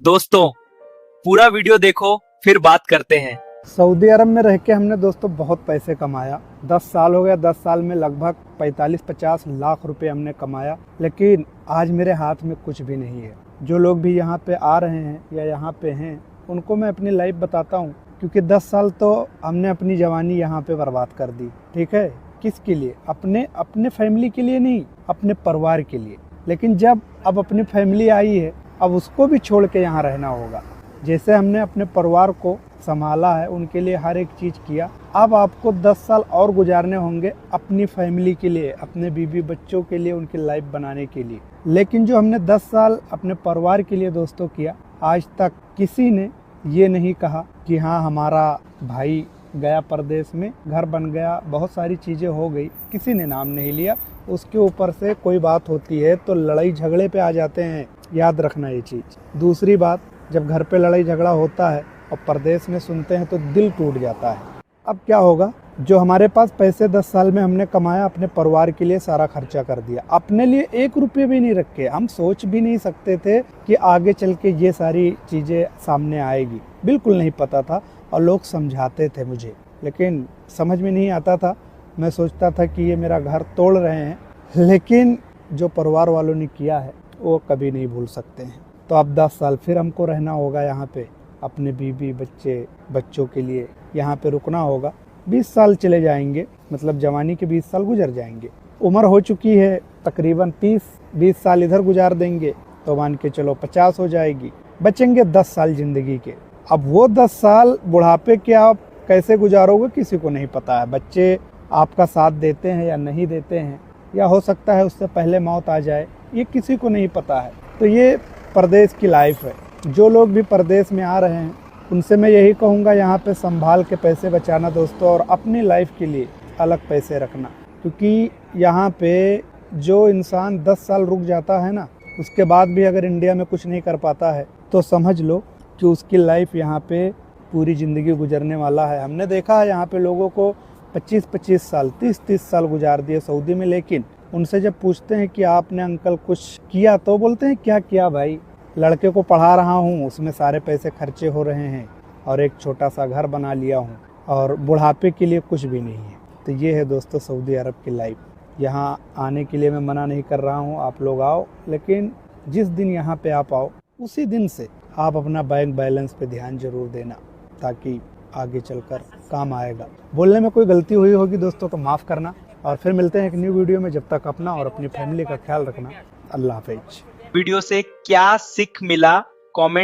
दोस्तों पूरा वीडियो देखो फिर बात करते हैं। सऊदी अरब में रह के हमने दोस्तों बहुत पैसे कमाया। 10 साल हो गया। 10 साल में लगभग 45-50 लाख रुपए हमने कमाया, लेकिन आज मेरे हाथ में कुछ भी नहीं है। जो लोग भी यहाँ पे आ रहे हैं या यहाँ पे हैं उनको मैं अपनी लाइफ बताता हूँ, क्योंकि 10 साल तो हमने अपनी जवानी यहाँ पे बर्बाद कर दी। ठीक है, किसके लिए? अपने फैमिली के लिए नहीं, अपने परिवार के लिए। लेकिन जब अब अपनी फैमिली आई है, अब उसको भी छोड़ के यहाँ रहना होगा। जैसे हमने अपने परिवार को संभाला है, उनके लिए हर एक चीज़ किया, अब आपको 10 साल और गुजारने होंगे अपनी फैमिली के लिए, अपने बीवी बच्चों के लिए, उनकी लाइफ बनाने के लिए। लेकिन जो हमने 10 साल अपने परिवार के लिए दोस्तों किया, आज तक किसी ने ये नहीं कहा कि हाँ हमारा भाई गया परदेश में, घर बन गया, बहुत सारी चीज़ें हो गई, किसी ने नाम नहीं लिया। उसके ऊपर से कोई बात होती है तो लड़ाई झगड़े पे आ जाते हैं, याद रखना ये चीज़। दूसरी बात, जब घर पे लड़ाई झगड़ा होता है और परदेश में सुनते हैं तो दिल टूट जाता है। अब क्या होगा? जो हमारे पास पैसे 10 साल में हमने कमाया, अपने परिवार के लिए सारा खर्चा कर दिया, अपने लिए 1 रुपये भी नहीं रखे। हम सोच भी नहीं सकते थे कि आगे चल के ये सारी चीज़ें सामने आएगी, बिल्कुल नहीं पता था। और लोग समझाते थे मुझे, लेकिन समझ में नहीं आता था। मैं सोचता था कि ये मेरा घर तोड़ रहे हैं, लेकिन जो परिवार वालों ने किया है वो कभी नहीं भूल सकते हैं। तो अब 10 साल फिर हमको रहना होगा यहाँ पे, अपने बीवी बच्चों के लिए यहाँ पे रुकना होगा। 20 साल चले जाएंगे, मतलब जवानी के 20 साल गुजर जाएंगे। उम्र हो चुकी है तकरीबन 30-20 साल इधर गुजार देंगे तो मान के चलो 50 हो जाएगी। बचेंगे 10 साल ज़िंदगी के। अब वो 10 साल बुढ़ापे के आप कैसे गुजारोगे किसी को नहीं पता है। बच्चे आपका साथ देते हैं या नहीं देते हैं, या हो सकता है उससे पहले मौत आ जाए, ये किसी को नहीं पता है। तो ये परदेश की लाइफ है। जो लोग भी परदेश में आ रहे हैं उनसे मैं यही कहूँगा, यहाँ पे संभाल के पैसे बचाना दोस्तों, और अपनी लाइफ के लिए अलग पैसे रखना। क्योंकि यहाँ पे जो इंसान 10 साल रुक जाता है ना, उसके बाद भी अगर इंडिया में कुछ नहीं कर पाता है तो समझ लो कि उसकी लाइफ यहाँ पे पूरी ज़िंदगी गुजरने वाला है। हमने देखा है यहाँ पे लोगों को 25-25 साल 30-30 साल गुजार दिए सऊदी में, लेकिन उनसे जब पूछते हैं कि आपने अंकल कुछ किया तो बोलते हैं क्या किया भाई, लड़के को पढ़ा रहा हूँ, उसमें सारे पैसे खर्चे हो रहे हैं और एक छोटा सा घर बना लिया हूँ, और बुढ़ापे के लिए कुछ भी नहीं है। तो ये है दोस्तों सऊदी अरब की लाइफ। यहाँ आने के लिए मैं मना नहीं कर रहा हूँ, आप लोग आओ, लेकिन जिस दिन यहाँ पे आप आओ उसी दिन से आप अपना बैंक बैलेंस पे ध्यान जरूर देना, ताकि आगे चलकर काम आएगा। बोलने में कोई गलती हुई होगी दोस्तों तो माफ़ करना, और फिर मिलते हैं एक न्यू वीडियो में। जब तक अपना और अपनी फैमिली का ख्याल रखना। अल्लाह हाफिज। वीडियो से क्या सीख मिला कमेंट